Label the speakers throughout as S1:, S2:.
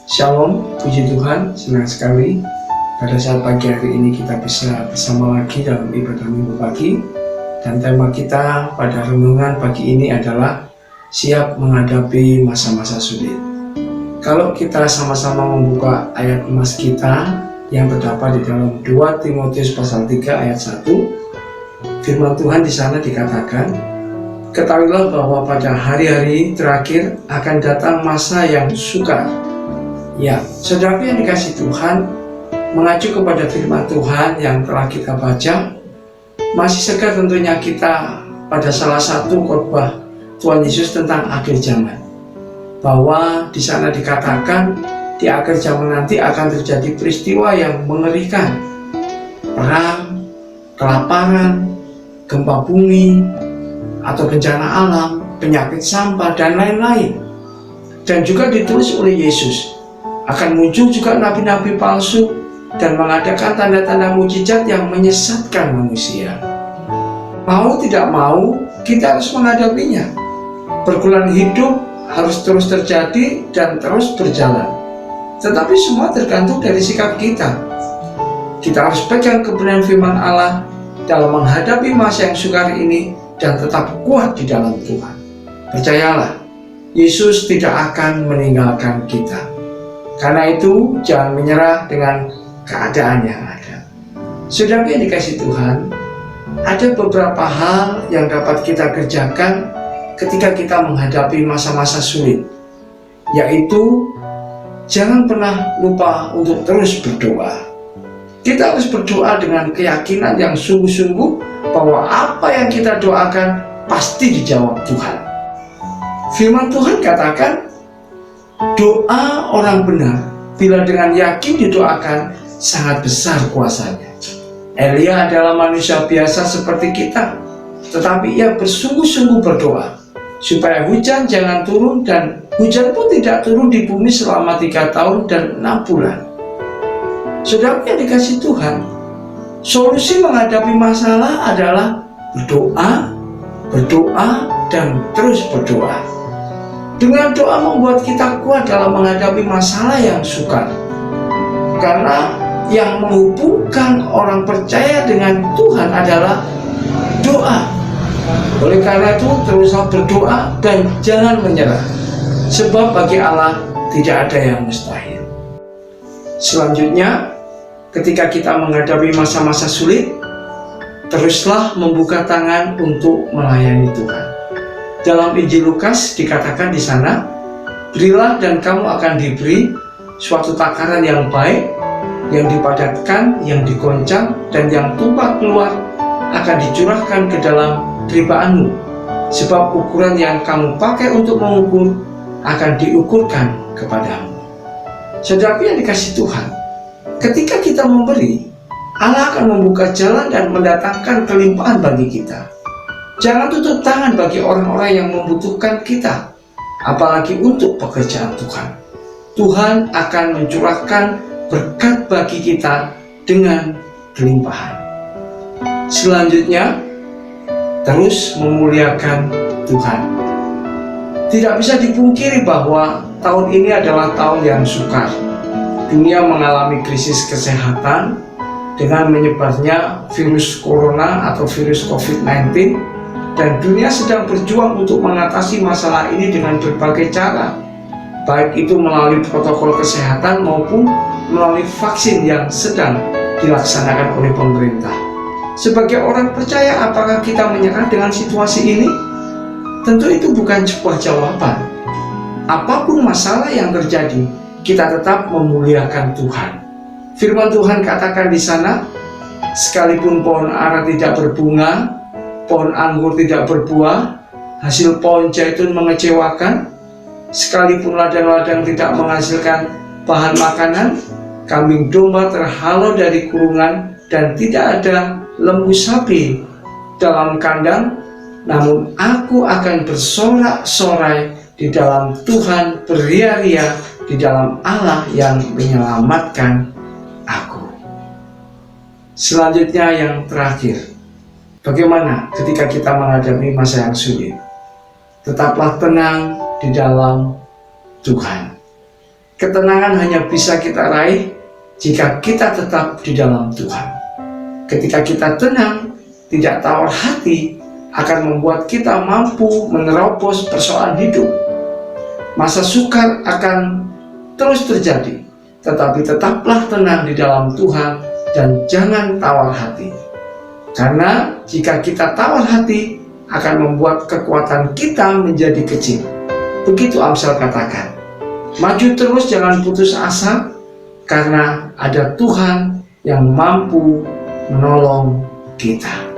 S1: Shalom, puji Tuhan, senang sekali pada saat pagi hari ini kita bisa bersama lagi dalam ibadah minggu pagi. Dan tema kita pada renungan pagi ini adalah siap menghadapi masa-masa sulit. Kalau kita sama-sama membuka ayat emas kita yang terdapat di dalam 2 Timotius pasal 3 ayat 1, firman Tuhan di sana dikatakan, ketahuilah bahwa pada hari-hari terakhir akan datang masa yang sukar. Ya, saudara yang dikasih Tuhan, mengacu kepada firman Tuhan yang telah kita baca, masih segar tentunya kita pada salah satu khotbah Tuhan Yesus tentang akhir zaman. Bahwa di sana dikatakan di akhir zaman nanti akan terjadi peristiwa yang mengerikan. Perang, kelaparan, gempa bumi, atau bencana alam, penyakit sampah, dan lain-lain. Dan juga ditulis oleh Yesus, akan muncul juga nabi-nabi palsu dan mengadakan tanda-tanda mujizat yang menyesatkan manusia. Mau tidak mau, kita harus menghadapinya. Pergumulan hidup harus terus terjadi dan terus berjalan. Tetapi semua tergantung dari sikap kita. Kita harus pegang kebenaran firman Allah dalam menghadapi masa yang sukar ini dan tetap kuat di dalam Tuhan. Percayalah, Yesus tidak akan meninggalkan kita. Karena itu, jangan menyerah dengan keadaan yang ada. Saudara yang dikasih Tuhan, ada beberapa hal yang dapat kita kerjakan ketika kita menghadapi masa-masa sulit, yaitu jangan pernah lupa untuk terus berdoa. Kita harus berdoa dengan keyakinan yang sungguh-sungguh bahwa apa yang kita doakan pasti dijawab Tuhan. Firman Tuhan katakan, doa orang benar bila dengan yakin didoakan sangat besar kuasanya. Elia adalah manusia biasa seperti kita, tetapi ia bersungguh-sungguh berdoa supaya hujan jangan turun, dan hujan pun tidak turun di bumi selama 3 tahun dan 6 bulan. Saudara yang dikasih Tuhan, solusi menghadapi masalah adalah berdoa, dan terus berdoa. Dengan doa membuat kita kuat dalam menghadapi masalah yang sukar. Karena yang menghubungkan orang percaya dengan Tuhan adalah doa. Oleh karena itu, teruslah berdoa dan jangan menyerah. Sebab bagi Allah tidak ada yang mustahil. Selanjutnya, ketika kita menghadapi masa-masa sulit, teruslah membuka tangan untuk melayani Tuhan. Dalam Injil Lukas dikatakan di sana, berilah dan kamu akan diberi suatu takaran yang baik, yang dipadatkan, yang digoncang, dan yang tumpah keluar akan dicurahkan ke dalam teribaanmu. Sebab ukuran yang kamu pakai untuk mengukur akan diukurkan kepadamu. Saudara yang dikasih Tuhan, ketika kita memberi, Allah akan membuka jalan dan mendatangkan kelimpahan bagi kita. Jangan tutup tangan bagi orang-orang yang membutuhkan kita, apalagi untuk pekerjaan Tuhan. Tuhan akan mencurahkan berkat bagi kita dengan kelimpahan. Selanjutnya, terus memuliakan Tuhan. Tidak bisa dipungkiri bahwa tahun ini adalah tahun yang sukar. Dunia mengalami krisis kesehatan dengan menyebarnya virus corona atau virus COVID-19, dan dunia sedang berjuang untuk mengatasi masalah ini dengan berbagai cara, baik itu melalui protokol kesehatan maupun melalui vaksin yang sedang dilaksanakan oleh pemerintah. Sebagai orang percaya, apakah kita menyerah dengan situasi ini? Tentu itu bukan sebuah jawaban. Apapun masalah yang terjadi, kita tetap memuliakan Tuhan. Firman Tuhan katakan di sana, sekalipun pohon ara tidak berbunga, pohon anggur tidak berbuah, hasil pohon zaitun mengecewakan, sekalipun ladang-ladang tidak menghasilkan bahan makanan, kambing domba terhalau dari kurungan, dan tidak ada lembu sapi dalam kandang, namun aku akan bersorak-sorai di dalam Tuhan, beria-ria di dalam Allah yang menyelamatkan aku. Selanjutnya yang terakhir, bagaimana ketika kita menghadapi masa yang sulit? Tetaplah tenang di dalam Tuhan. Ketenangan hanya bisa kita raih jika kita tetap di dalam Tuhan. Ketika kita tenang, tidak tawar hati, akan membuat kita mampu menerobos persoalan hidup. Masa sukar akan terus terjadi, tetapi tetaplah tenang di dalam Tuhan dan jangan tawar hati. Karena jika kita tawar hati, akan membuat kekuatan kita menjadi kecil. Begitu Amsal katakan. Maju terus, jangan putus asa, karena ada Tuhan yang mampu menolong kita.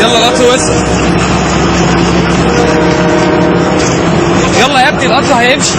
S2: يلا القطر وسع. يلا يا ابني القطر هيمشي.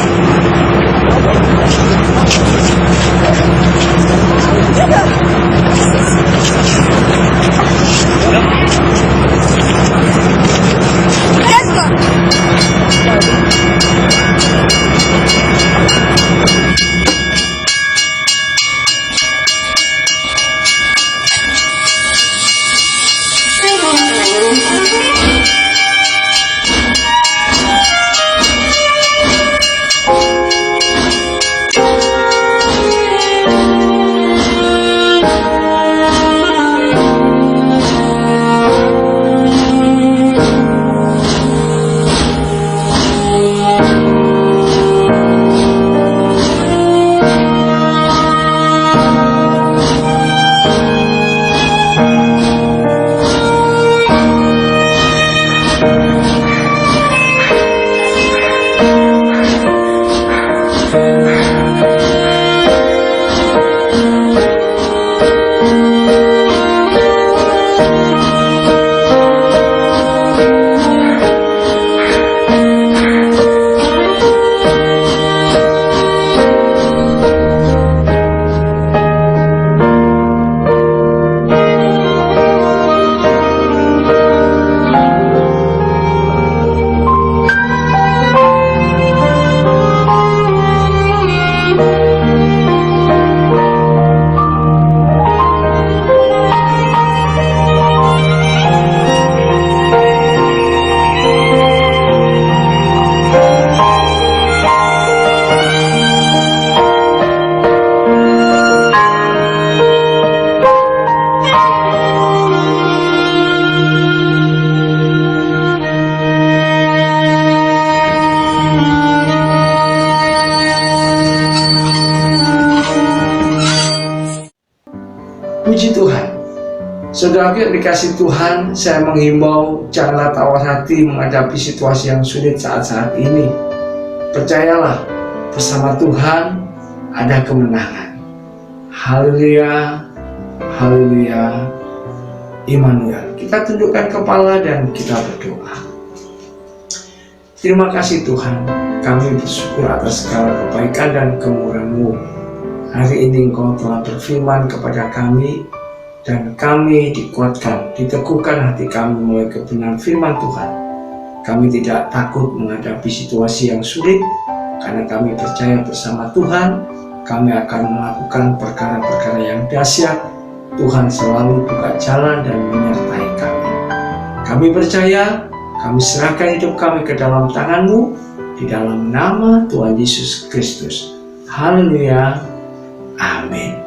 S1: Saudara yang dikasih Tuhan, saya menghimbau janganlah tawar hati menghadapi situasi yang sulit saat-saat ini. Percayalah, bersama Tuhan ada kemenangan. Haleluya, haleluya, Immanuel. Kita tundukkan kepala dan kita berdoa. Terima kasih Tuhan, kami bersyukur atas segala kebaikan dan kemurahan-Mu. Hari ini Engkau telah berfirman kepada kami, dan kami dikuatkan, diteguhkan hati kami melalui kebenaran firman Tuhan. Kami tidak takut menghadapi situasi yang sulit, karena kami percaya bersama Tuhan, kami akan melakukan perkara-perkara yang dahsyat. Tuhan selalu buka jalan dan menyertai kami. Kami percaya, kami serahkan hidup kami ke dalam tangan-Mu, di dalam nama Tuhan Yesus Kristus. Haleluya, amin.